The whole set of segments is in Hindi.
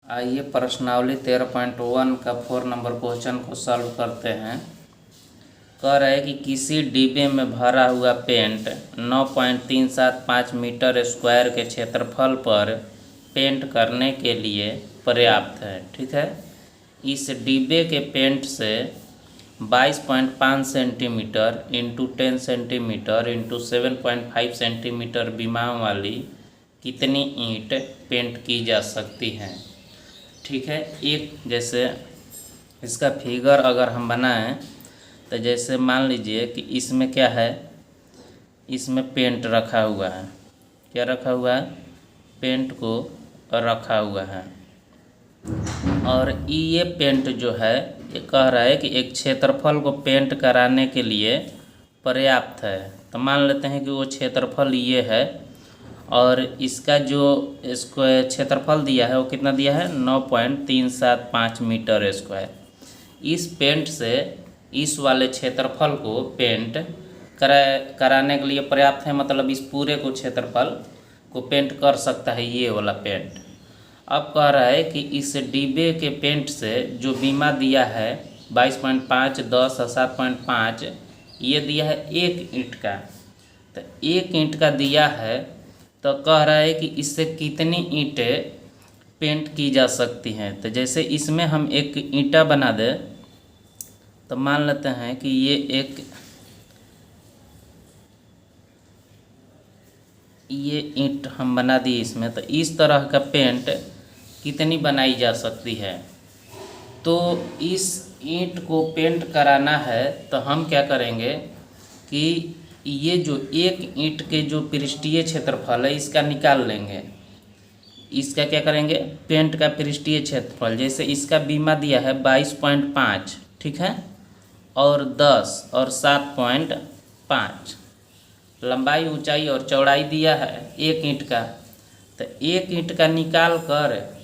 आइए प्रश्नावली 13.1 का 4 नंबर क्वेश्चन को सॉल्व करते हैं। कह रहा है कि किसी डिब्बे में भरा हुआ पेंट 9.375 मीटर स्क्वायर के क्षेत्रफल पर पेंट करने के लिए पर्याप्त है। ठीक है, इस डिब्बे के पेंट से 22.5 centimetre into 10 centimetre into 7.5 centimetre विमाओं वाली कितनी ईंट पेंट की जा सकती हैं। ठीक है, एक जैसे इसका फिगर अगर हम बनाएं तो जैसे मान लीजिए कि इसमें क्या है, इसमें पेंट रखा हुआ है। क्या रखा हुआ है? पेंट को रखा हुआ है। और ये पेंट जो है ये कह रहा है कि एक क्षेत्रफल को पेंट कराने के लिए पर्याप्त है। तो मान लेते हैं कि वो क्षेत्रफल ये है और इसका जो इसको क्षेत्रफल दिया है वो कितना दिया है? 9.375 मीटर स्क्वायर। इस पेंट से इस वाले क्षेत्रफल को पेंट कराने के लिए पर्याप्त है, मतलब इस पूरे को क्षेत्रफल को पेंट कर सकता है ये वाला पेंट। अब कह रहा है कि इस डिब्बे के पेंट से जो बीमा दिया है 22.5, 10 और 7.5 ये दिया है एक ईंट का। तो एक ईंट का दिया है तो कह रहा है कि इससे कितनी ईंटें पेंट की जा सकती हैं। तो जैसे इसमें हम एक ईंटा बना दें तो मान लेते हैं कि ये ईंट हम बना दिए इसमें, तो इस तरह का पेंट कितनी बनाई जा सकती है। तो इस ईंट को पेंट कराना है तो हम क्या करेंगे कि ये जो एक ईंट के जो पृष्ठीय क्षेत्रफल है इसका निकाल लेंगे। इसका क्या करेंगे? पेंट का पृष्ठीय क्षेत्रफल, जैसे इसका बीमा दिया है 22.5, ठीक है, और 10 और 7.5 लंबाई, ऊंचाई और चौड़ाई दिया है एक ईंट का। तो एक ईंट का निकाल कर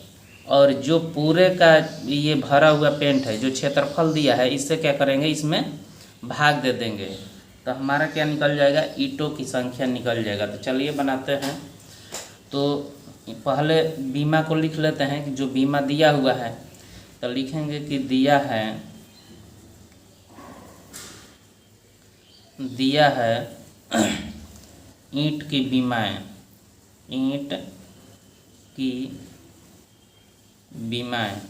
और जो पूरे का ये भरा हुआ पेंट है जो क्षेत्रफल दिया है इससे क्या करेंगे, इसमें भाग दे देंगे। तो हमारा क्या निकल जाएगा? ईंटों की संख्या निकल जाएगा। तो चलिए बनाते हैं। तो पहले बीमा को लिख लेते हैं कि जो बीमा दिया हुआ है, तो लिखेंगे कि दिया है ईंट की बीमाएं, ईंट की बीमाएं,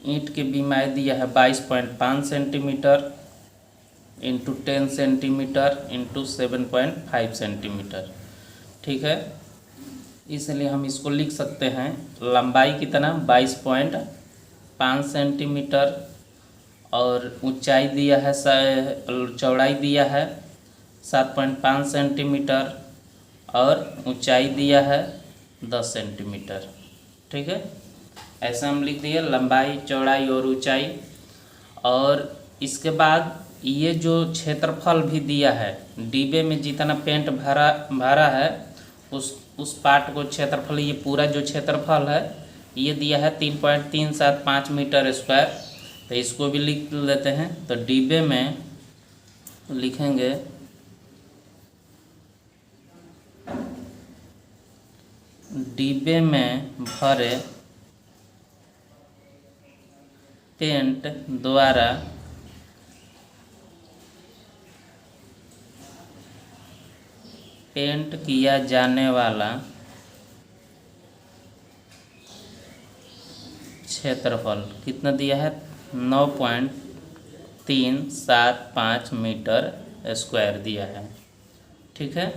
ईंट की बीमाएं दिया है 22.5 centimetre into 10 centimetre into 7.5 centimetre. ठीक है, इसलिए हम इसको लिख सकते हैं लंबाई कितना 22.5 सेंटीमीटर और ऊंचाई दिया है, चौड़ाई दिया है 7.5 सेंटीमीटर और ऊंचाई दिया है 10 सेंटीमीटर। ठीक है, ऐसा हम लिख दिए लंबाई, चौड़ाई और ऊंचाई। और इसके बाद ये जो क्षेत्रफल भी दिया है, डिब्बे में जितना पेंट भरा है उस पार्ट को क्षेत्रफल, ये पूरा जो क्षेत्रफल है ये दिया है 3.375 मीटर स्क्वायर। तो इसको भी लिख लेते हैं। तो डिब्बे में लिखेंगे डिब्बे में भरे पेंट द्वारा पेंट किया जाने वाला क्षेत्रफल कितना दिया है? 9.375 मीटर स्क्वायर दिया है। ठीक है,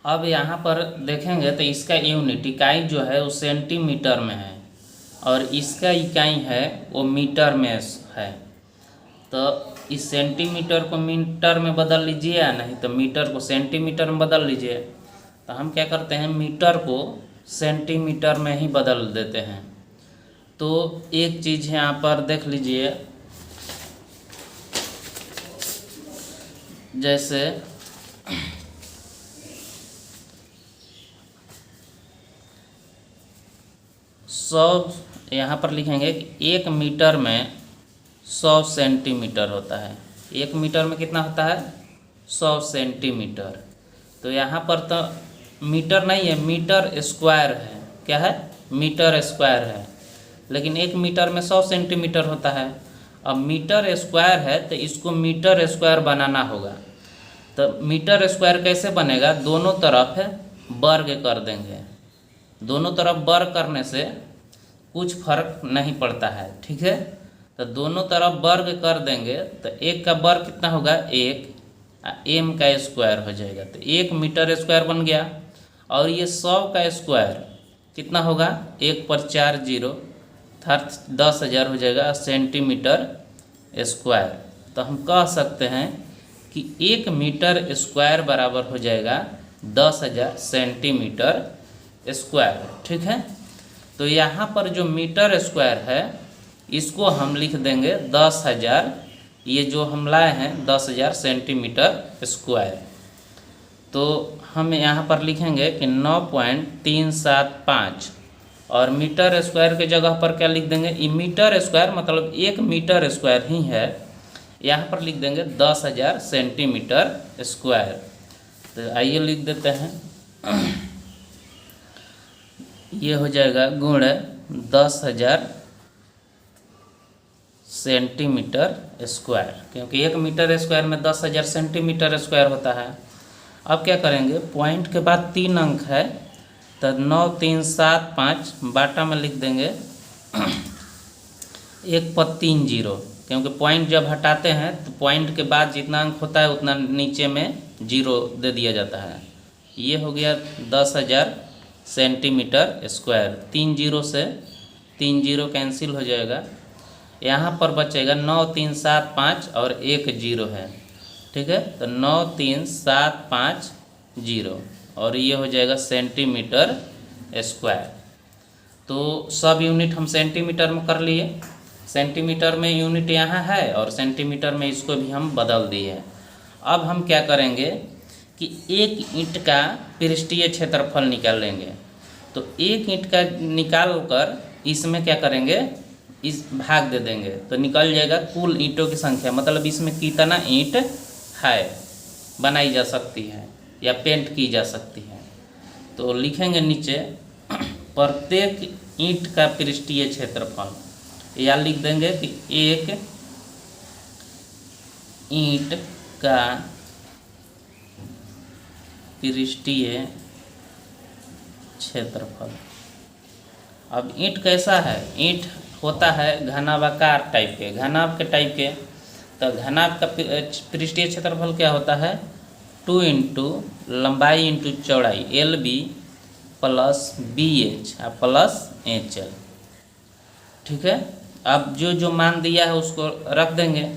अब यहाँ पर देखेंगे तो इसका यूनिट इकाई जो है वो सेंटीमीटर में है और इसका इकाई है वो मीटर में है। तो इस सेंटीमीटर को मीटर में बदल लीजिए या नहीं तो मीटर को सेंटीमीटर में बदल लीजिए। तो हम क्या करते हैं, मीटर को सेंटीमीटर में ही बदल देते हैं। तो एक चीज़ यहाँ पर देख लीजिए, जैसे यहाँ पर लिखेंगे कि 1 मीटर में 100 सेंटीमीटर होता है। 1 मीटर में कितना होता है? 100 सेंटीमीटर। तो यहाँ पर तो मीटर नहीं है, मीटर स्क्वायर है। क्या है, मीटर स्क्वायर है, लेकिन 1 मीटर में 100 सेंटीमीटर होता है। अब मीटर स्क्वायर है तो इसको मीटर स्क्वायर बनाना होगा। तो मीटर स्क्वायर कैसे बनेगा, दोनों तरफ वर्ग कर देंगे। दोनों तरफ वर्ग करने से कुछ फर्क नहीं पड़ता है, ठीक है। तो दोनों तरफ वर्ग कर देंगे तो 1 का वर्ग कितना होगा, 1, m का स्क्वायर हो जाएगा, तो 1 मीटर स्क्वायर बन गया। और ये 100 का स्क्वायर कितना होगा, 1 पर 4 जीरो, अर्थात 10,000 हो जाएगा सेंटीमीटर स्क्वायर। तो हम कह सकते हैं कि 1 मीटर स्क्वायर बराबर हो जाएगा 10,000 सेंटीमीटर स्क्वायर, ठीक है। तो यहाँ पर जो मीटर स्क्वायर है इसको हम लिख देंगे 10,000, ये जो हम लाए हैं 10,000 सेंटीमीटर स्क्वायर। तो हम यहाँ पर लिखेंगे कि 9.375 और मीटर स्क्वायर के जगह पर क्या लिख देंगे, ये मीटर स्क्वायर मतलब 1 मीटर स्क्वायर ही है, यहाँ पर लिख देंगे 10,000 सेंटीमीटर स्क्वायर। तो आइए लिख देते हैं, ये हो जाएगा गुण 10,000 सेंटीमीटर स्क्वायर, क्योंकि 1 मीटर स्क्वायर में 10,000 सेंटीमीटर स्क्वायर होता है। अब क्या करेंगे, पॉइंट के बाद 3 अंक है तो 9,375 बाटा में लिख देंगे 1 पर 3 जीरो, क्योंकि पॉइंट जब हटाते हैं तो पॉइंट के बाद जितना अंक होता है उतना नीचे में जीरो दे दिया जाता है। ये हो गया 10,000 सेंटीमीटर स्क्वायर। 3 जीरो से 3 जीरो कैंसिल हो जाएगा, यहाँ पर बचेगा 9,375 और 1 जीरो है, ठीक है। तो 9,375 और ये हो जाएगा सेंटीमीटर स्क्वायर। तो सब यूनिट हम सेंटीमीटर में कर लिए, सेंटीमीटर में यूनिट यहाँ है और सेंटीमीटर में इसको भी हम बदल दिए। अब हम क्या करेंगे कि 1 ईंट का पृष्ठीय क्षेत्रफल निकालेंगे। तो 1 ईंट का निकाल कर इसमें क्या करेंगे, इस भाग दे देंगे तो निकल जाएगा कुल ईंटों की संख्या, मतलब इसमें कितना ईंट है बनाई जा सकती है या पेंट की जा सकती है। तो लिखेंगे नीचे प्रत्येक ईंट का पृष्ठीय क्षेत्रफल, या लिख देंगे कि 1 ईंट का पृष्ठीय क्षेत्रफल। अब ईंट कैसा है, ईंट होता है घनावाकार टाइप के, घनाभ के टाइप के। तो घनाभ का पृष्ठीय क्षेत्रफल क्या होता है, 2 इंटू लंबाई इंटू चौड़ाई LB plus BH plus HL, ठीक है। अब जो मान दिया है उसको रख देंगे।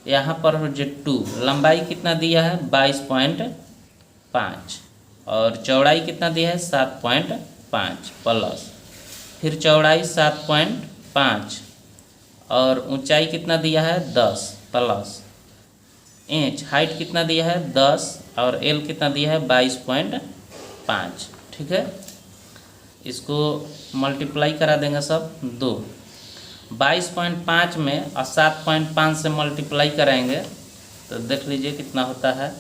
यहाँ पर जो 2 लंबाई कितना दिया है 22.5 और चौड़ाई कितना दिया है 7.5 प्लस फिर चौड़ाई 7.5 और ऊंचाई कितना दिया है 10 प्लस इंच, हाइट कितना दिया है 10 और L कितना दिया है 22.5, ठीक है। इसको मल्टीप्लाई करा देंगे सब 2, 22.5 में और 7.5 से मल्टीप्लाई कराएंगे तो देख लीजिए कितना होता है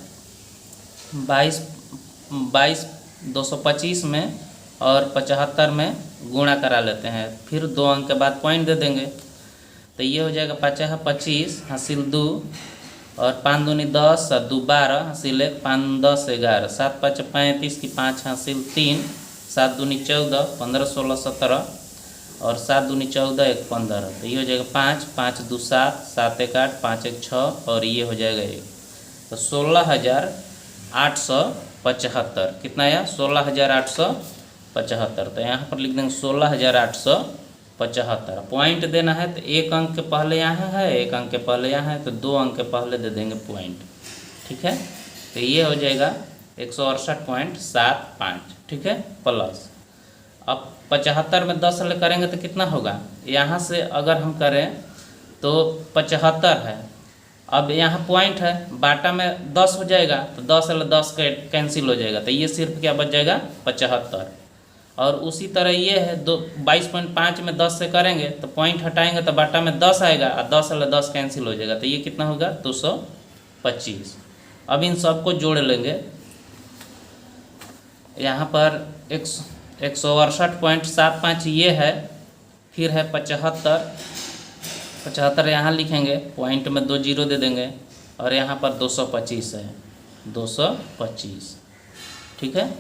225 में और 75 में गुणा करा लेते हैं, फिर 2 अंक के बाद पॉइंट दे देंगे तो ये हो जाएगा 50 25 हासिल 2 और 5 दूनी 10 और 2 12 हासिल 1 5 10 11 7 5 35 की 5 हासिल 3 7 दूनी 14 15 16 17 और 7 दूनी 14 1 15, तो ये हो जाएगा 5 5 2 7 7 1 8 5 1 6 और ये हो जाएगा 1। तो 16,875 कितना आया 16,875। तो यहाँ पर लिख देंगे 16,875। पॉइंट देना है तो 1 अंक के पहले यहाँ है 1 अंक के पहले यहाँ है तो 2 अंक के पहले दे देंगे पॉइंट, ठीक है। तो ये हो जाएगा 168.75, ठीक है प्लस। अब 75 में 10 ले करेंगे तो कितना होगा, यहाँ से अगर हम करें तो 75 है, अब यहाँ पॉइंट है बाटा में 10 हो जाएगा तो 10 ले 10 कैंसिल हो जाएगा तो ये सिर्फ क्या बच जाएगा 75। और उसी तरह ये है 22.5 में 10 से करेंगे तो पॉइंट हटाएंगे तो बाटा में 10 आएगा और 10 ले 10 कैंसिल हो जाएगा तो ये कितना होगा 225। अब इन सब को जोड़ लेंगे, यहाँ पर 168.75 ये है, फिर है 75 यहाँ लिखेंगे, पॉइंट में 2 जीरो दे देंगे, और यहाँ पर 225 है, 225, ठीक है।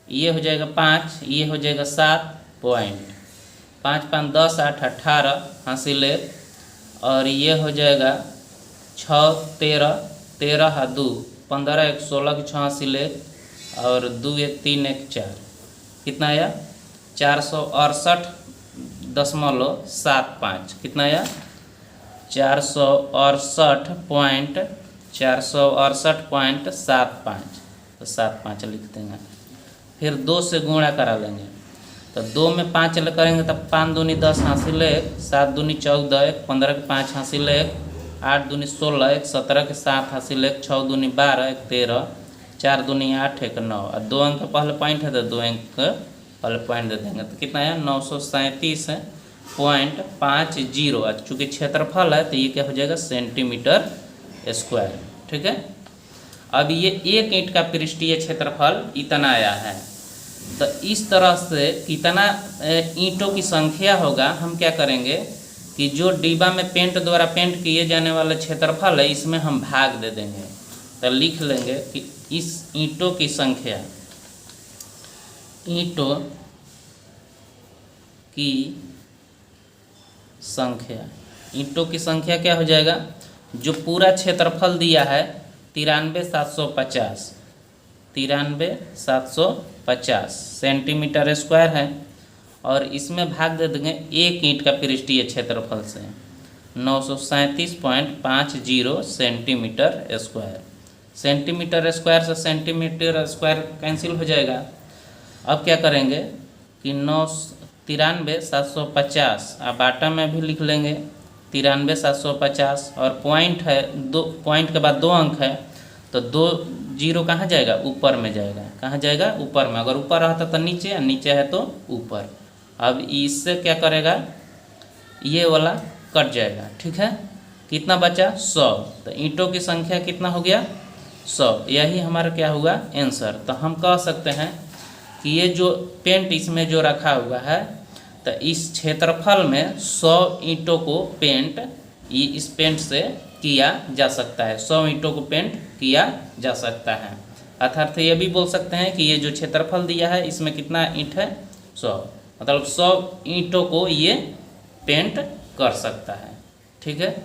ये हो जाएगा 5, ये हो जाएगा 7 पॉइंट, 5 5 10 8 18 हासिल 1, और ये हो जाएगा 6 13 13 है 2 15 1 16 की 6 हासिल 1, और 2 1 3 1 4, कितना आया 468.75, कितना आया 468.75, तो 75 लिख देंगे। फिर 2 से गुणा करा लेंगे, तो 2 में 5 करेंगे तब 5 दूनी 10 हासिल 1, 7 दूनी 14 1, 15 के 5 हासिल 1, 8 दूनी 16 1, 17 के 7 हासिल 1, 6 दूनी 12 1 13, 4 दूनी 8 1 9, और 2 अंक पहले पॉइंट है तो 2 अंक पहले पॉइंट दे देंगे, तो कितना है 937.50। चूँकि क्षेत्रफल है तो ये क्या हो जाएगा सेंटीमीटर स्क्वायर, ठीक है। अब ये एक ईंट का पृष्ठीय क्षेत्रफल इतना आया है, तो इस तरह से कितना ईंटों की संख्या होगा, हम क्या करेंगे कि जो डिब्बा में पेंट द्वारा पेंट किए जाने वाला क्षेत्रफल है इसमें हम भाग दे देंगे, तो लिख लेंगे कि इस ईंटों की संख्या, ईंटों की संख्या, ईंटों की संख्या क्या हो जाएगा, जो पूरा क्षेत्रफल दिया है 93,750, 93,750 सेंटीमीटर स्क्वायर है, और इसमें भाग दे देंगे एक ईंट का पृष्ठीय क्षेत्रफल से 937.50 सेंटीमीटर स्क्वायर। सेंटीमीटर स्क्वायर से सेंटीमीटर स्क्वायर कैंसिल हो जाएगा। अब क्या करेंगे कि 93,750 आप आटा में भी लिख लेंगे 93,750, और पॉइंट है 2, पॉइंट के बाद 2 अंक है तो 2 जीरो कहाँ जाएगा, ऊपर में जाएगा, कहाँ जाएगा ऊपर में, अगर ऊपर रहता तो नीचे, नीचे है तो ऊपर। अब इससे क्या करेगा, ये वाला कट जाएगा, ठीक है। कितना बचा 100, तो ईंटों की संख्या कितना हो गया 100, यही हमारा क्या हुआ आंसर। तो हम कह सकते हैं कि ये जो पेंट इसमें जो रखा हुआ है, तो इस क्षेत्रफल में 100 ईंटों को पेंट इस पेंट से किया जा सकता है, 100 ईंटों को पेंट किया जा सकता है। अर्थात ये भी बोल सकते हैं कि ये जो क्षेत्रफल दिया है इसमें कितना ईंट है 100, मतलब 100 ईंटों को ये पेंट कर सकता है, ठीक है।